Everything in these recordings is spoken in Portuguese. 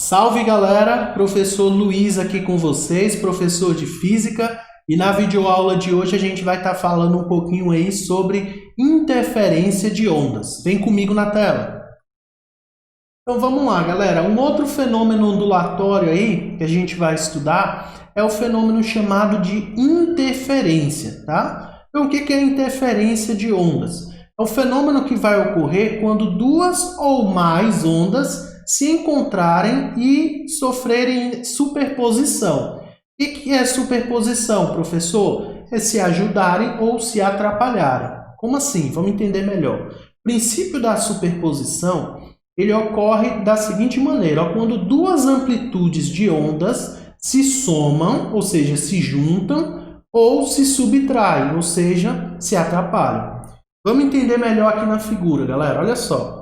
Salve galera, professor Luiz aqui com vocês, professor de Física, e na videoaula de hoje a gente vai estar falando um pouquinho aí sobre interferência de ondas. Vem comigo na tela. Então vamos lá galera, um outro fenômeno ondulatório aí que a gente vai estudar é o fenômeno chamado de interferência, tá? Então o que é interferência de ondas? É um fenômeno que vai ocorrer quando duas ou mais ondas se encontrarem e sofrerem superposição. O que é superposição, professor? É se ajudarem ou se atrapalharem. Como assim? Vamos entender melhor. O princípio da superposição, ele ocorre da seguinte maneira, quando duas amplitudes de ondas se somam, ou seja, se juntam, ou se subtraem, ou seja, se atrapalham. Vamos entender melhor aqui na figura, galera. Olha só.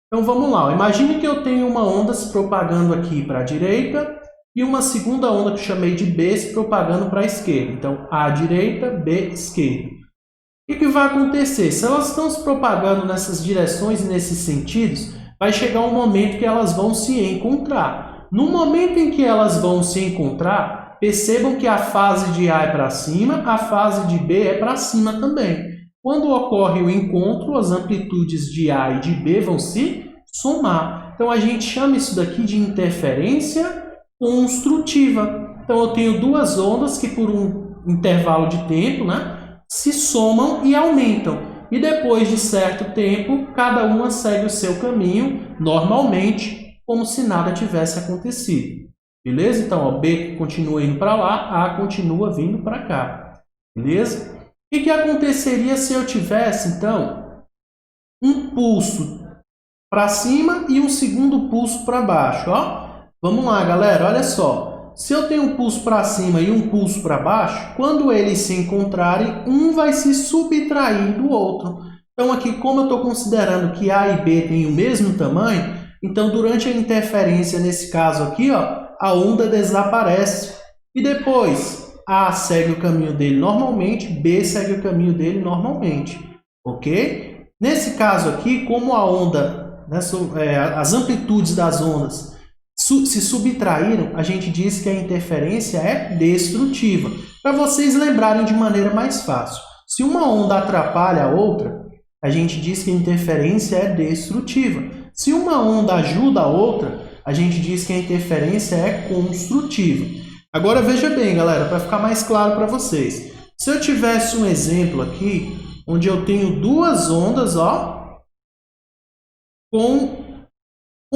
Então vamos lá. Imagine que eu tenho uma onda se propagando aqui para a direita e uma segunda onda que eu chamei de B se propagando para a esquerda. Então, A direita, B esquerda. O que vai acontecer? Se elas estão se propagando nessas direções e nesses sentidos, vai chegar um momento que elas vão se encontrar. No momento em que elas vão se encontrar, percebam que a fase de A é para cima, a fase de B é para cima também. Quando ocorre o encontro, as amplitudes de A e de B vão se somar. Então, a gente chama isso daqui de interferência construtiva. Então, eu tenho duas ondas que, por um intervalo de tempo, se somam e aumentam. E depois de certo tempo, cada uma segue o seu caminho, normalmente, como se nada tivesse acontecido. Beleza? Então, B continua indo para lá, A continua vindo para cá. Beleza? O que aconteceria se eu tivesse, então, um pulso para cima e um segundo pulso para baixo? Vamos lá, galera, olha só. Se eu tenho um pulso para cima e um pulso para baixo, quando eles se encontrarem, um vai se subtrair do outro. Então, aqui, como eu estou considerando que A e B têm o mesmo tamanho, então, durante a interferência, nesse caso aqui, a onda desaparece. E depois, A segue o caminho dele normalmente, B segue o caminho dele normalmente, ok? Nesse caso aqui, como a onda, as amplitudes das ondas se subtraíram, a gente diz que a interferência é destrutiva. Para vocês lembrarem de maneira mais fácil, se uma onda atrapalha a outra, a gente diz que a interferência é destrutiva. Se uma onda ajuda a outra, a gente diz que a interferência é construtiva. Agora veja bem, galera, para ficar mais claro para vocês. Se eu tivesse um exemplo aqui, onde eu tenho duas ondas, com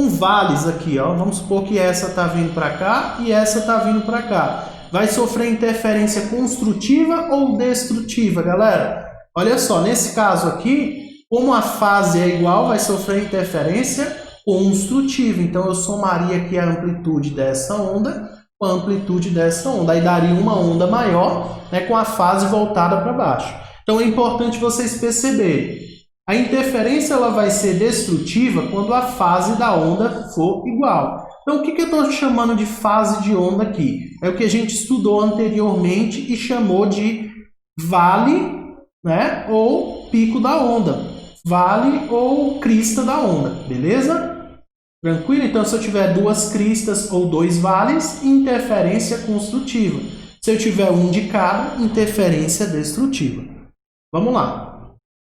vales aqui, vamos supor que essa está vindo para cá e essa está vindo para cá. Vai sofrer interferência construtiva ou destrutiva, galera? Olha só, nesse caso aqui, como a fase é igual, vai sofrer interferência construtiva. Então, eu somaria aqui a amplitude dessa onda com a amplitude dessa onda. Aí daria uma onda maior, com a fase voltada para baixo. Então, é importante vocês perceberem. A interferência ela vai ser destrutiva quando a fase da onda for igual. Então, o que eu estou chamando de fase de onda aqui? É o que a gente estudou anteriormente e chamou de vale, ou pico da onda. Vale ou crista da onda, beleza? Tranquilo? Então, se eu tiver duas cristas ou dois vales, interferência construtiva. Se eu tiver um de cada, interferência destrutiva. Vamos lá.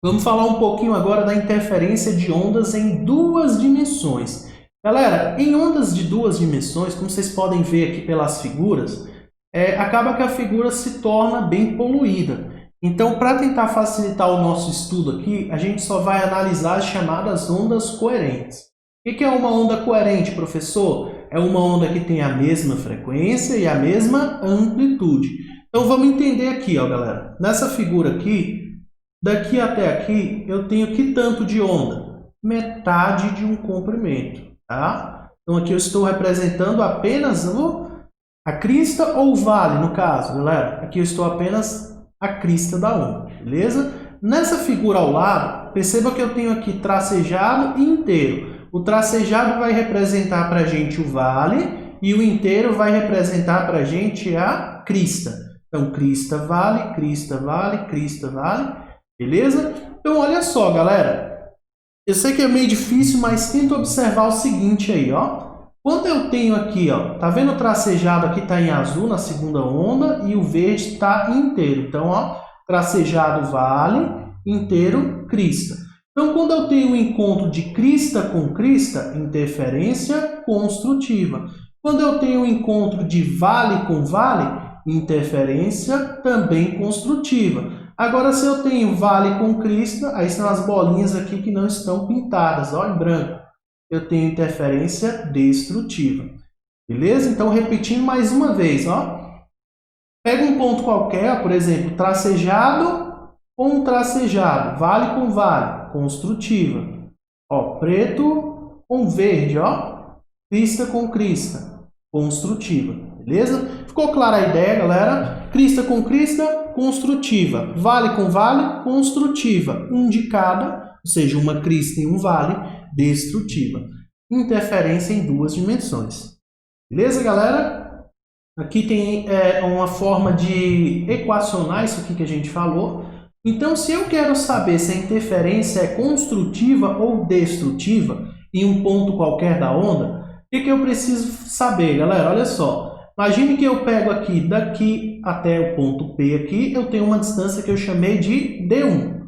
Vamos falar um pouquinho agora da interferência de ondas em duas dimensões. Galera, em ondas de duas dimensões, como vocês podem ver aqui pelas figuras, acaba que a figura se torna bem poluída. Então, para tentar facilitar o nosso estudo aqui, a gente só vai analisar as chamadas ondas coerentes. O que é uma onda coerente, professor? É uma onda que tem a mesma frequência e a mesma amplitude. Então, vamos entender aqui, galera. Nessa figura aqui, daqui até aqui, eu tenho que tanto de onda? Metade de um comprimento, tá? Então, aqui eu estou representando apenas a crista ou o vale, no caso, galera. Aqui eu estou apenas a crista da onda, beleza? Nessa figura ao lado, perceba que eu tenho aqui tracejado e inteiro. O tracejado vai representar para a gente o vale e o inteiro vai representar para a gente a crista. Então, crista, vale, crista, vale, crista, vale. Beleza? Então, olha só, galera. Eu sei que é meio difícil, mas tenta observar o seguinte aí, Quando eu tenho aqui, ó, tá vendo o tracejado aqui está em azul na segunda onda e o verde está inteiro. Então, ó, tracejado vale, inteiro crista. Então, quando eu tenho um encontro de crista com crista, interferência construtiva. Quando eu tenho um encontro de vale com vale, interferência também construtiva. Agora, se eu tenho vale com crista, aí são as bolinhas aqui que não estão pintadas, ó, em branco. Eu tenho interferência destrutiva. Beleza? Então, repetindo mais uma vez, ó. Pega um ponto qualquer, por exemplo, tracejado com tracejado, vale com vale, construtiva. Ó, preto com verde, ó, crista com crista, construtiva. Beleza? Ficou clara a ideia, galera? Crista com crista, construtiva. Vale com vale, construtiva. Um de cada, ou seja, uma crista e um vale, destrutiva. Interferência em duas dimensões. Beleza, galera? Aqui tem uma forma de equacionar isso aqui que a gente falou. Então, se eu quero saber se a interferência é construtiva ou destrutiva em um ponto qualquer da onda, o que eu preciso saber, galera? Olha só. Imagine que eu pego aqui, daqui até o ponto P aqui, eu tenho uma distância que eu chamei de D1.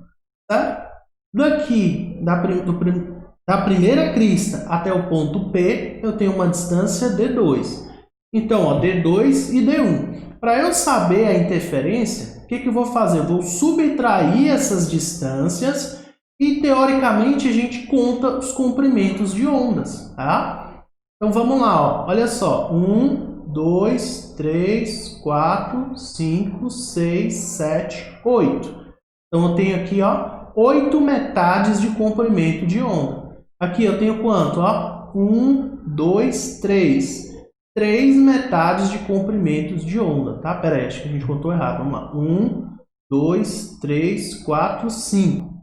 Tá? Daqui, da primeira crista até o ponto P, eu tenho uma distância D2. Então, ó, D2 e D1. Para eu saber a interferência, o que eu vou fazer? Eu vou subtrair essas distâncias e, teoricamente, a gente conta os comprimentos de ondas. Tá? Então, vamos lá. Ó. Olha só. 1, 2, 3, 4, 5, 6, 7, 8. Então, eu tenho aqui, ó, 8 metades de comprimento de onda. Aqui eu tenho quanto? Ó? 1, 2, 3. 3 metades de comprimentos de onda, tá? Pera aí, acho que a gente contou errado. Vamos lá. 1, 2, 3, 4, 5.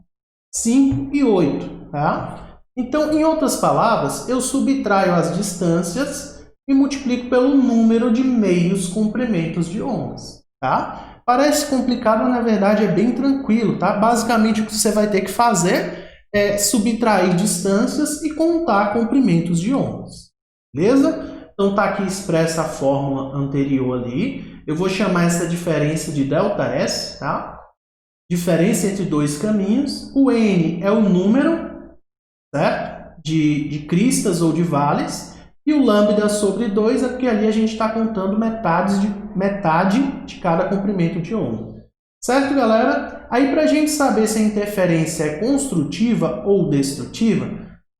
5 e 8, tá? Então, em outras palavras, eu subtraio as distâncias e multiplico pelo número de meios comprimentos de ondas, tá? Parece complicado, mas na verdade é bem tranquilo, tá? Basicamente, o que você vai ter que fazer é subtrair distâncias e contar comprimentos de ondas, beleza? Então, está aqui expressa a fórmula anterior ali. Eu vou chamar essa diferença de ΔS, tá? Diferença entre dois caminhos. O N é o número, certo? De cristas ou de vales. E o lambda sobre 2 é porque ali a gente está contando metade de cada comprimento de onda. Certo, galera? Aí, para a gente saber se a interferência é construtiva ou destrutiva,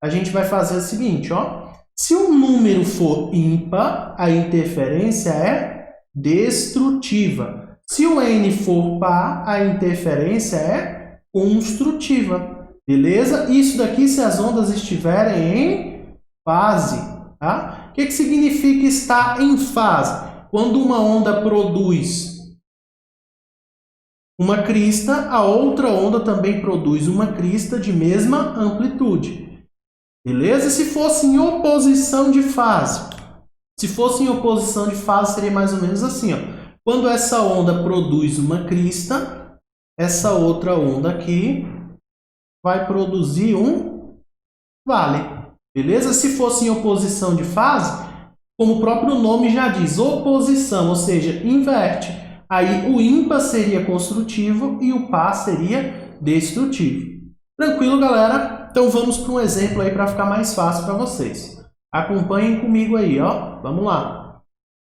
a gente vai fazer o seguinte, ó. Se o número for ímpar, a interferência é destrutiva. Se o N for par, a interferência é construtiva. Beleza? Isso daqui se as ondas estiverem em fase. Tá? O que significa estar em fase? Quando uma onda produz uma crista, a outra onda também produz uma crista de mesma amplitude. Beleza? Se fosse em oposição de fase. Se fosse em oposição de fase, seria mais ou menos assim, ó. Quando essa onda produz uma crista, essa outra onda aqui vai produzir um vale. Beleza? Se fosse em oposição de fase, como o próprio nome já diz, oposição, ou seja, inverte. Aí o ímpar seria construtivo e o par seria destrutivo. Tranquilo, galera? Então vamos para um exemplo aí para ficar mais fácil para vocês. Acompanhem comigo aí, ó. Vamos lá.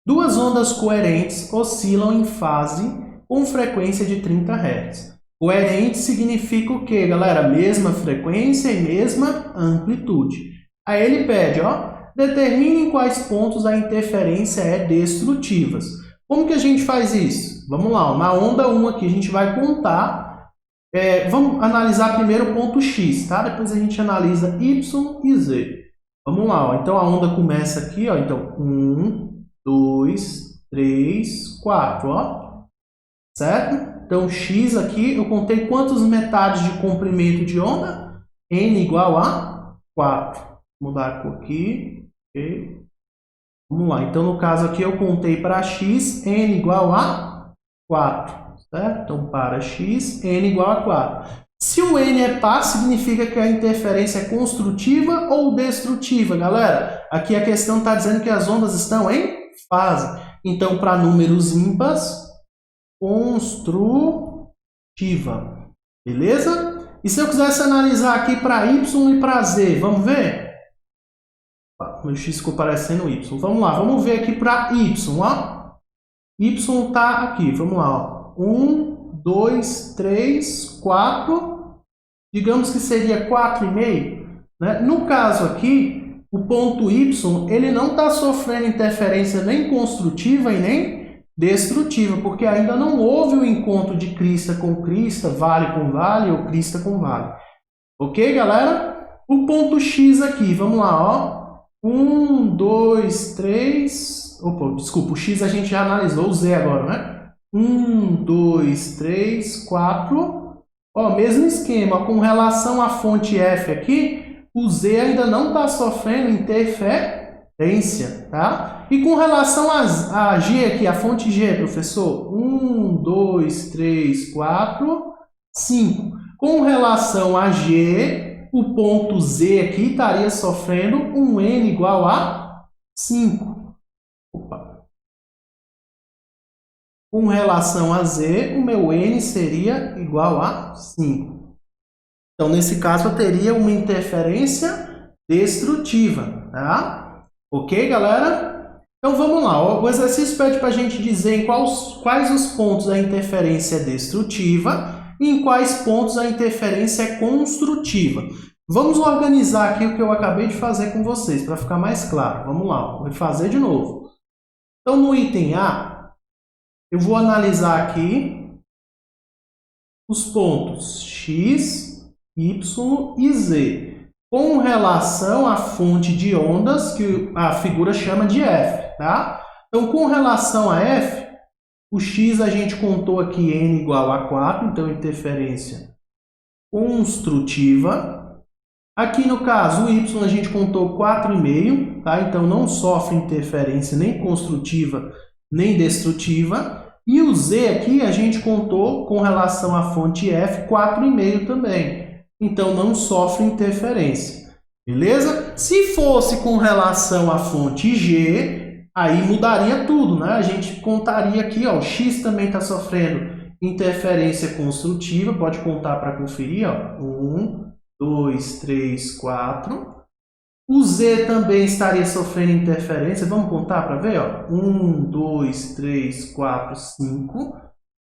Duas ondas coerentes oscilam em fase com frequência de 30 Hz. Coerente significa o quê, galera? Mesma frequência e mesma amplitude. Aí ele pede, ó, determine em quais pontos a interferência é destrutiva. Como que a gente faz isso? Vamos lá, ó. Na onda 1 aqui a gente vai contar. Vamos analisar primeiro o ponto X, tá? Depois a gente analisa Y e Z. Vamos lá, ó. Então a onda começa aqui, ó. Então, 1, 2, 3, 4, ó. Certo? Então, X aqui, eu contei quantas metades de comprimento de onda? N igual a 4. Vou mudar a cor aqui. Okay. Vamos lá. Então, no caso aqui, eu contei para X, N igual a 4. Certo? Então, para x, n igual a 4. Se o N é par, significa que a interferência é construtiva ou destrutiva, galera? Aqui a questão está dizendo que as ondas estão em fase. Então, para números ímpares, construtiva. Beleza? E se eu quisesse analisar aqui para Y e para Z, vamos ver? Meu X ficou parecendo Y. Vamos lá, vamos ver aqui para Y. Ó. Y está aqui, vamos lá. 1, 2, 3, 4. Digamos que seria 4,5. Né? No caso aqui, o ponto Y ele não está sofrendo interferência nem construtiva e nem destrutiva, porque ainda não houve o encontro de crista com crista, vale com vale ou crista com vale. Ok, galera? O ponto X aqui, vamos lá, ó. 1, 2, 3... Opa, desculpa, o X a gente já analisou, o Z agora, né? 1, 2, 3, 4... Ó, mesmo esquema, com relação à fonte F aqui, o Z ainda não está sofrendo interferência, tá? E com relação a G aqui, a fonte G, professor, 1, 2, 3, 4, 5. Com relação a G, o ponto Z aqui estaria sofrendo um N igual a 5. Opa. Com relação a Z, o meu N seria igual a 5. Então, nesse caso, eu teria uma interferência destrutiva, tá? Ok, galera? Então, vamos lá. O exercício pede para a gente dizer em quais os pontos a interferência é destrutiva e em quais pontos a interferência é construtiva. Vamos organizar aqui o que eu acabei de fazer com vocês, para ficar mais claro. Vamos lá, vou fazer de novo. Então, no item A, eu vou analisar aqui os pontos X, Y e Z com relação à fonte de ondas que a figura chama de F, tá? Então, com relação a F, o X a gente contou aqui N igual a 4, então interferência construtiva. Aqui no caso, o Y a gente contou 4,5, tá? Então não sofre interferência nem construtiva nem destrutiva. E o Z aqui a gente contou com relação à fonte F 4,5 também. Então não sofre interferência. Beleza? Se fosse com relação à fonte G, aí mudaria tudo, né? A gente contaria aqui, ó, o X também está sofrendo interferência construtiva. Pode contar para conferir, ó. 1, 2, 3, 4. O Z também estaria sofrendo interferência. Vamos contar para ver? Ó. 1, 2, 3, 4, 5.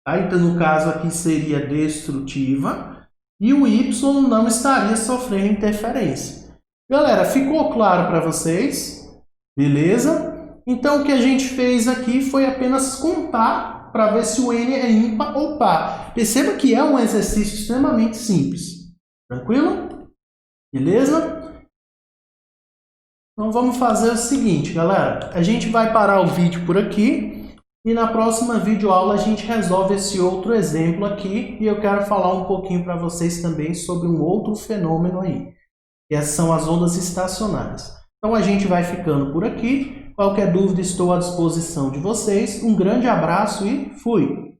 Aí, então, no caso aqui seria destrutiva. E o Y não estaria sofrendo interferência. Galera, ficou claro para vocês? Beleza? Então, o que a gente fez aqui foi apenas contar para ver se o N é ímpar ou par. Perceba que é um exercício extremamente simples. Tranquilo? Beleza? Então vamos fazer o seguinte, galera. A gente vai parar o vídeo por aqui e na próxima videoaula a gente resolve esse outro exemplo aqui e eu quero falar um pouquinho para vocês também sobre um outro fenômeno aí, que são as ondas estacionárias. Então a gente vai ficando por aqui. Qualquer dúvida estou à disposição de vocês. Um grande abraço e fui!